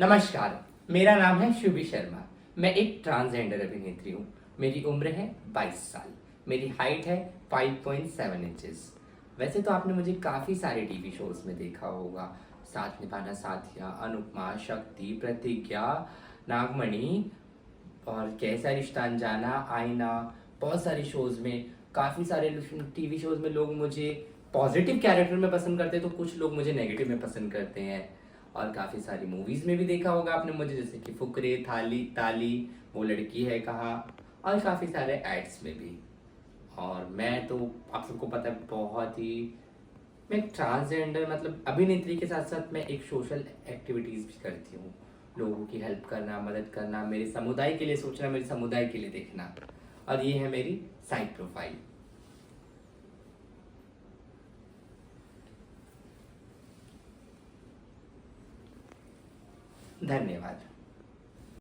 नमस्कार, मेरा नाम है शुभी शर्मा। मैं एक ट्रांसजेंडर अभिनेत्री हूँ। मेरी उम्र है 22 साल। मेरी हाइट है 5.7 इंचेस। वैसे तो आपने मुझे काफ़ी सारे टीवी शोज़ में देखा होगा। साथ निभाना साथिया, अनुपमा, शक्ति, प्रतिज्ञा, नागमणि और कैसा रिश्ता अनजाना, आईना, बहुत सारे शोज़ में, काफ़ी सारे टीवी शोज़ में लोग मुझे पॉजिटिव कैरेक्टर में पसंद करते हैं तो कुछ लोग मुझे नेगेटिव में पसंद करते हैं। और काफ़ी सारी मूवीज़ में भी देखा होगा आपने मुझे, जैसे कि फुकरे, थाली ताली, वो लड़की है कहाँ, और काफ़ी सारे एड्स में भी। और मैं तो, आप सबको पता है, बहुत ही, मैं ट्रांसजेंडर मतलब अभिनेत्री के साथ साथ मैं एक सोशल एक्टिविटीज़ भी करती हूँ। लोगों की हेल्प करना, मदद करना, मेरे समुदाय के लिए सोचना, मेरे समुदाय के लिए देखना। और ये है मेरी साइड प्रोफाइल। धन्यवाद।